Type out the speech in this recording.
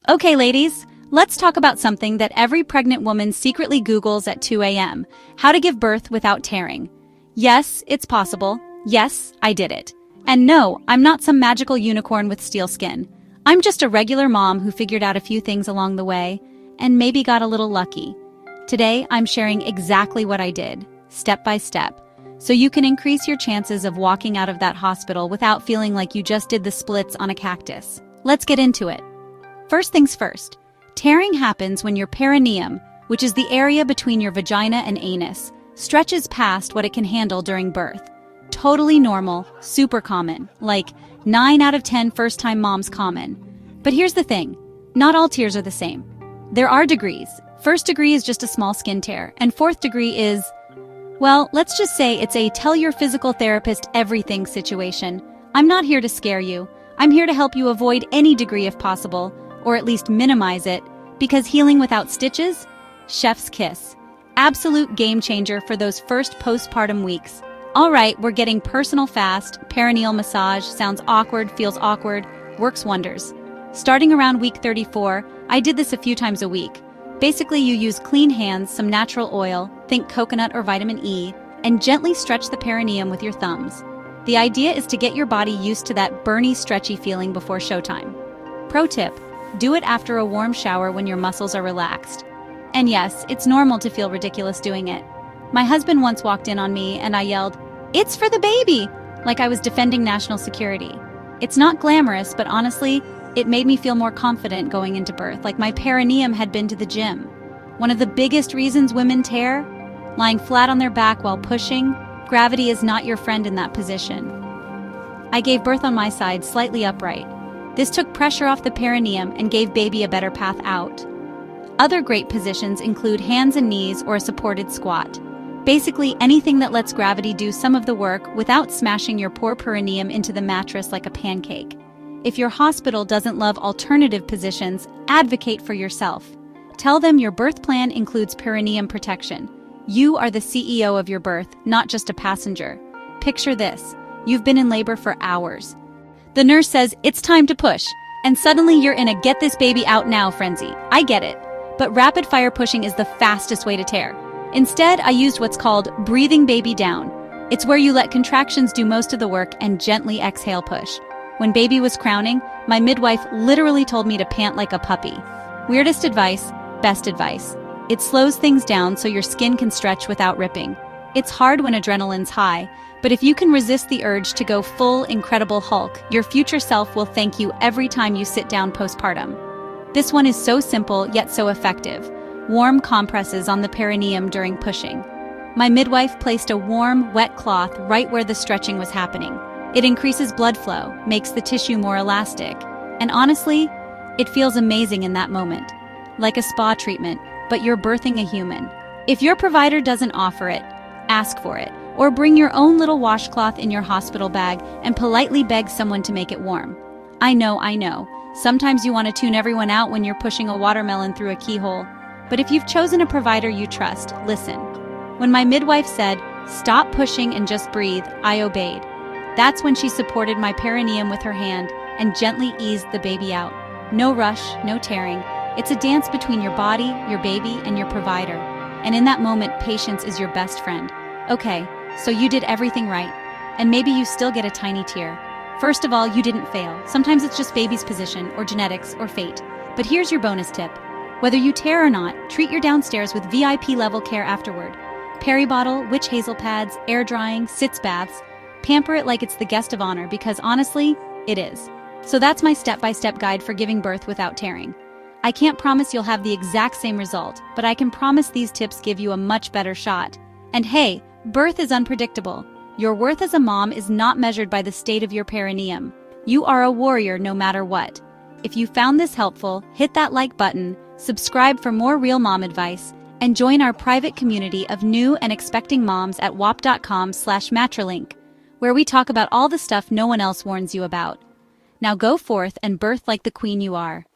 Okay, ladies, let's talk about something that every pregnant woman secretly Googles at 2 a.m. How to give birth without tearing. Yes, it's possible. Yes, I did it. And no, I'm not some magical unicorn with steel skin. I'm just a regular mom who figured out a few things along the way and maybe got a little lucky. Today, I'm sharing exactly what I did, step by step, so you can increase your chances of walking out of that hospital without feeling like you just did the splits on a cactus. Let's get into it. First things first, tearing happens when your perineum, which is the area between your vagina and anus, stretches past what it can handle during birth. Totally normal, super common, like 9 out of 10 first-time moms common. But here's the thing, not all tears are the same. There are degrees. First degree is just a small skin tear, and fourth degree is, well, let's just say it's a tell your physical therapist everything situation. I'm not here to scare you. I'm here to help you avoid any degree if possible, or at least minimize it, because healing without stitches? Chef's kiss. Absolute game changer for those first postpartum weeks. All right, we're getting personal fast. Perineal massage sounds awkward, feels awkward, works wonders. Starting around week 34, I did this a few times a week. Basically, you use clean hands, some natural oil, think coconut or vitamin E, and gently stretch the perineum with your thumbs. The idea is to get your body used to that burny, stretchy feeling before showtime. Pro tip, do it after a warm shower when your muscles are relaxed. And yes, it's normal to feel ridiculous doing it. My husband once walked in on me and I yelled, "It's for the baby!" like I was defending national security. It's not glamorous, but honestly, it made me feel more confident going into birth, like my perineum had been to the gym. One of the biggest reasons women tear? Lying flat on their back while pushing, gravity is not your friend in that position. I gave birth on my side, slightly upright. This took pressure off the perineum and gave baby a better path out. Other great positions include hands and knees or a supported squat. Basically anything that lets gravity do some of the work without smashing your poor perineum into the mattress like a pancake. If your hospital doesn't love alternative positions, advocate for yourself. Tell them your birth plan includes perineum protection. You are the CEO of your birth, not just a passenger. Picture this. You've been in labor for hours. The nurse says, "It's time to push," and suddenly you're in a get this baby out now frenzy. I get it. But rapid fire pushing is the fastest way to tear. Instead, I used what's called breathing baby down. It's where you let contractions do most of the work and gently exhale push. When baby was crowning, my midwife literally told me to pant like a puppy. Weirdest advice, best advice. It slows things down so your skin can stretch without ripping. It's hard when adrenaline's high, but if you can resist the urge to go full Incredible Hulk, your future self will thank you every time you sit down postpartum. This one is so simple yet so effective. Warm compresses on the perineum during pushing. My midwife placed a warm, wet cloth right where the stretching was happening. It increases blood flow, makes the tissue more elastic, and honestly, it feels amazing in that moment. Like a spa treatment, but you're birthing a human. If your provider doesn't offer it, ask for it, or bring your own little washcloth in your hospital bag and politely beg someone to make it warm. I know. Sometimes you want to tune everyone out when you're pushing a watermelon through a keyhole. But if you've chosen a provider you trust, listen. When my midwife said, "Stop pushing and just breathe," I obeyed. That's when she supported my perineum with her hand and gently eased the baby out. No rush, no tearing. It's a dance between your body, your baby, and your provider. And in that moment, patience is your best friend. Okay, so you did everything right. And maybe you still get a tiny tear. First of all, you didn't fail. Sometimes it's just baby's position, or genetics, or fate. But here's your bonus tip. Whether you tear or not, treat your downstairs with VIP level care afterward. Peri bottle, witch hazel pads, air drying, sitz baths. Pamper it like it's the guest of honor because honestly, it is. So that's my step-by-step guide for giving birth without tearing. I can't promise you'll have the exact same result, but I can promise these tips give you a much better shot. And hey, birth is unpredictable. Your worth as a mom is not measured by the state of your perineum. You are a warrior no matter what. If you found this helpful, hit that like button, subscribe for more real mom advice, and join our private community of new and expecting moms at wap.com/matrilink, where we talk about all the stuff no one else warns you about. Now go forth and birth like the queen you are.